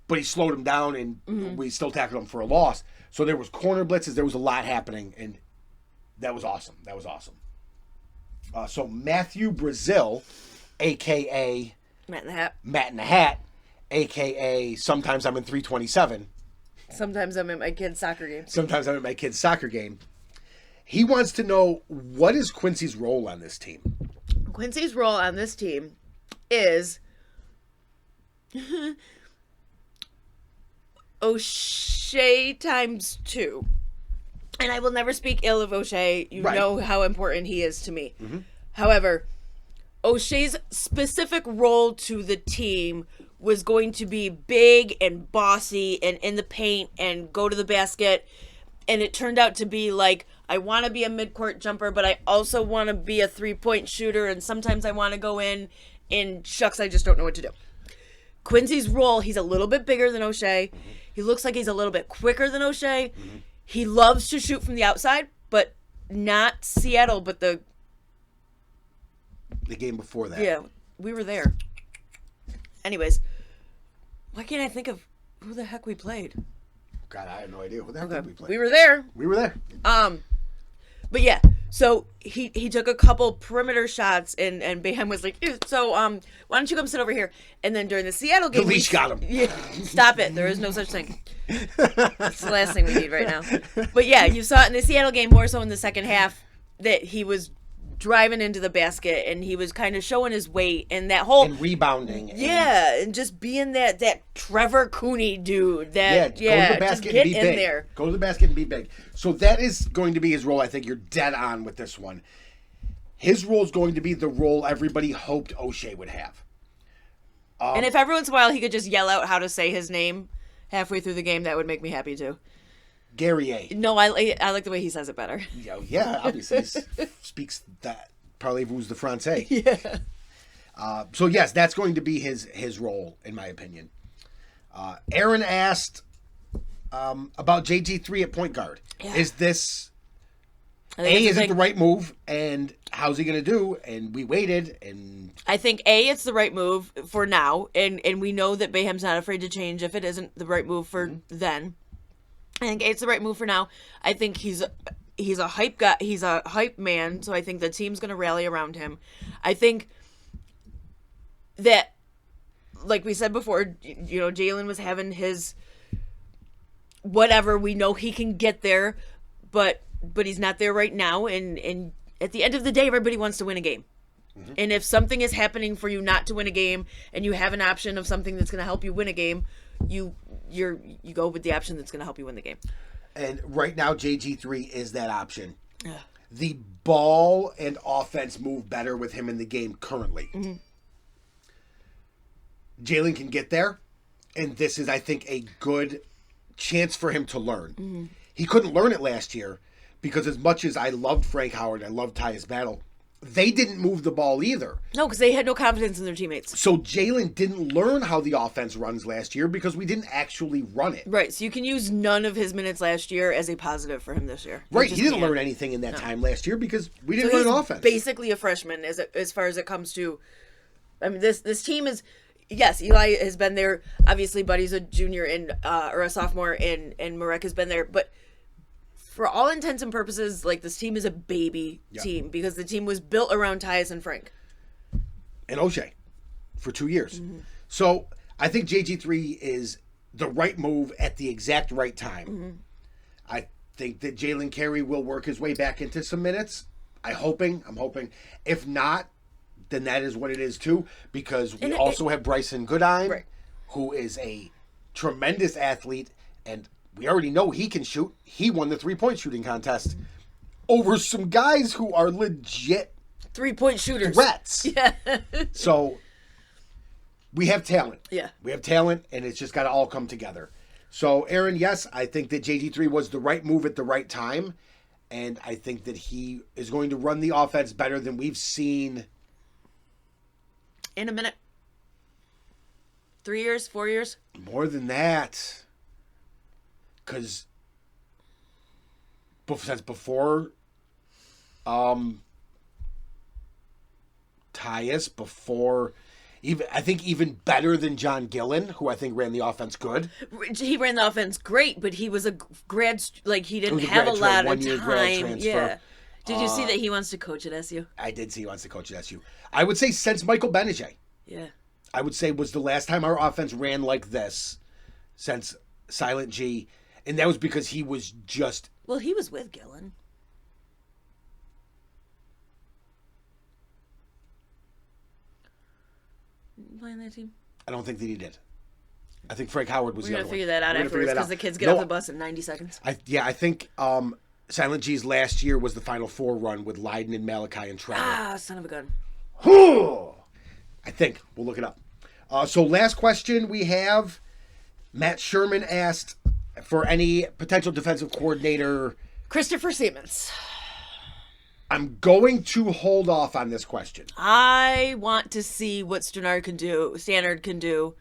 but he slowed him down, and we still tackled him for a loss. So there was corner blitzes. There was a lot happening, and that was awesome. That was awesome. So Matthew Brazil, a.k.a. Matt in the Hat, a.k.a. Sometimes I'm in 327. Sometimes I'm at my kid's soccer game. Sometimes I'm at my kid's soccer game. He wants to know, what is Quincy's role on this team? Quincy's role on this team is O'Shea times 2. And I will never speak ill of O'Shea. You know how important he is to me. However, O'Shea's specific role to the team was going to be big and bossy and in the paint and go to the basket. And it turned out to be like, I want to be a midcourt jumper, but I also want to be a 3-point shooter. And sometimes I want to go in, and shucks, I just don't know what to do. Quincy's role, he's a little bit bigger than O'Shea. He looks like he's a little bit quicker than O'Shea. He loves to shoot from the outside, but not Seattle, but the game before that. Yeah, we were there. Anyways, why can't I think of who the heck we played? God, I have no idea. Who the heck did we play? We were there. We were there. But yeah, so he took a couple perimeter shots, and Bayhem was like, "Ew, so why don't you come sit over here?" And then during the Seattle game, The leash got him. Yeah, stop it. There is no such thing. That's the last thing we need right now. But yeah, you saw it in the Seattle game more so in the second half, that he was driving into the basket, and he was kind of showing his weight, and that whole and rebounding. and just being that Trevor Cooney dude. That go to the basket just get and be in big. there. Go to the basket and be big. So that is going to be his role. I think you're dead on with this one. His role is going to be the role everybody hoped O'Shea would have. And if every once in a while he could just yell out how to say his name halfway through the game, that would make me happy too. Gary A. No, I like the way he says it better. Yeah, obviously he speaks that parlez-vous de français. Yeah. So yes, that's going to be his role, in my opinion. Aaron asked about JG3 at point guard. Yeah. Is this is it the right move, and how's he going to do? And we waited, and I think it's the right move for now, and we know that Bayham's not afraid to change if it isn't the right move for then. I think it's the right move for now. I think he's a hype guy. He's a hype man, so I think the team's going to rally around him. I think that, like we said before, Jalen was having his whatever. We know he can get there, but he's not there right now. And at the end of the day, everybody wants to win a game. And if something is happening for you not to win a game, and you have an option of something that's going to help you win a game, you go with the option that's going to help you win the game. And right now, JG3 is that option. Yeah. The ball and offense move better with him in the game currently. Jalen can get there, and this is, I think, a good chance for him to learn. He couldn't learn it last year because as much as I loved Frank Howard, I loved Tyus Battle, they didn't move the ball either. No, because they had no confidence in their teammates. So Jalen didn't learn how the offense runs last year because we didn't actually run it. Right, so you can use none of his minutes last year as a positive for him this year. Right, he didn't learn anything in that time last year because we didn't run an offense. Basically a freshman as far as it comes to. I mean, this team is. Yes, Eli has been there. Obviously, Buddy's a junior or a sophomore, and Marek has been there. But for all intents and purposes, like, this team is a baby team because the team was built around Tyus and Frank. And O'Shea for 2 years. So I think JG3 is the right move at the exact right time. I think that Jalen Carey will work his way back into some minutes. I'm hoping. If not, then that is what it is too, because we also have Bryson Goodine, who is a tremendous athlete, and we already know he can shoot. He won the 3-point shooting contest over some guys who are legit 3-point shooters. threats. Yeah. So we have talent. Yeah. We have talent, and it's just got to all come together. So, Aaron, yes, I think that JG3 was the right move at the right time, and I think that he is going to run the offense better than we've seen. In a minute. 3 years, 4 years? More than that. Because since before Tyus, before I think even better than John Gillen, who I think ran the offense good. He ran the offense great, but he was a grad, like, he didn't He was a have a grad lot of one-year grad time. transfer. Yeah. Did you see that he wants to coach at SU? I did see he wants to coach at SU. I would say since Michael Benajay. Yeah. I would say was the last time our offense ran like this since Silent G. And that was because he was just... Well, he was with Gillen. Playing that team? I don't think that he did. I think Frank Howard was We're the going other to figure one. that out We're gonna afterwards figure that because out. the kids get No, off the bus in 90 seconds. I think Silent G's last year was the Final Four run with Leiden and Malachi and Trevor. Ah, son of a gun. I think. We'll look it up. So last question we have. Matt Sherman asked for any potential defensive coordinator. Christopher Siemens. I'm going to hold off on this question. I want to see what Stannard can do.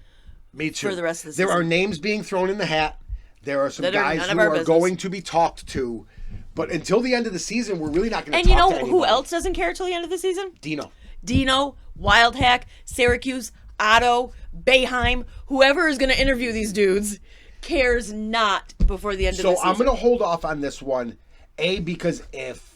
Me too. For the rest of the There season. are names being thrown in the hat. There are some That are guys none who of our are business. going to be talked to. But until the end of the season, we're really not going to And talk you know to anybody. who else doesn't care till the end of the season? Dino. Wildhack, Syracuse, Otto, Boeheim, whoever is going to interview these dudes cares not before the end of the So season. I'm going to hold off on this one. Because if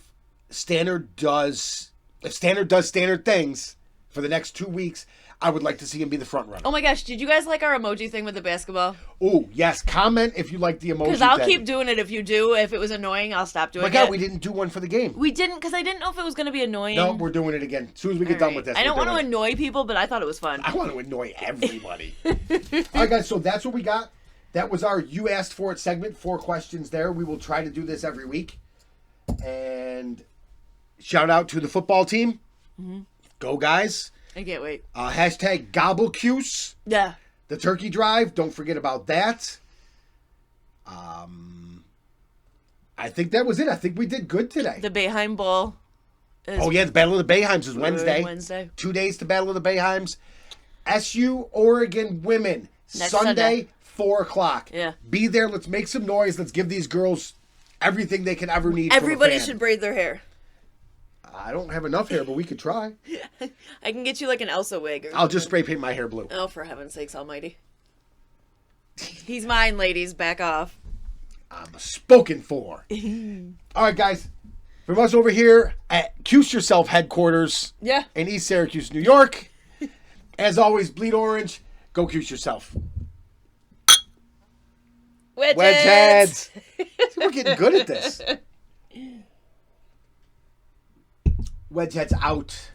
Stannard does Stannard things for the next 2 weeks, I would like to see him be the front runner. Oh my gosh, did you guys like our emoji thing with the basketball? Oh, yes. Comment if you like the emoji Because I'll thing. keep doing it if you do. If it was annoying, I'll stop doing My it. God, we didn't do one for the game. We didn't, because I didn't know if it was going to be annoying. No, we're doing it again. As soon as we get done with this. I don't we're want to doing it. annoy people, but I thought it was fun. I want to annoy everybody. All right, guys, so that's what we got. That was our You Asked For It segment. 4 questions there. We will try to do this every week. And shout out to the football team. Mm-hmm. Go, guys. I can't wait. Hashtag GobbleCuse. Yeah. The turkey drive. Don't forget about that. I think that was it. I think we did good today. The Boeheim Bowl. Oh, yeah, the Battle of the Boeheims is Wednesday. Wednesday. 2 days to Battle of the Boeheims. SU Oregon women. Next Sunday, Sunday. 4 o'clock. Yeah. Be there. Let's make some noise. Let's give these girls everything they can ever need. Everybody from a fan. should braid their hair. I don't have enough hair, but we could try. I can get you like an Elsa wig. Or I'll just something. spray paint my hair blue. Oh, for heaven's sakes almighty. He's mine, ladies. Back off. I'm spoken for. All right, guys. From us over here at Cuse Yourself headquarters Yeah. in East Syracuse, New York. As always, bleed orange. Go Cuse yourself. Wedge Wedgeheads. We're getting good at this. Wedgeheads out.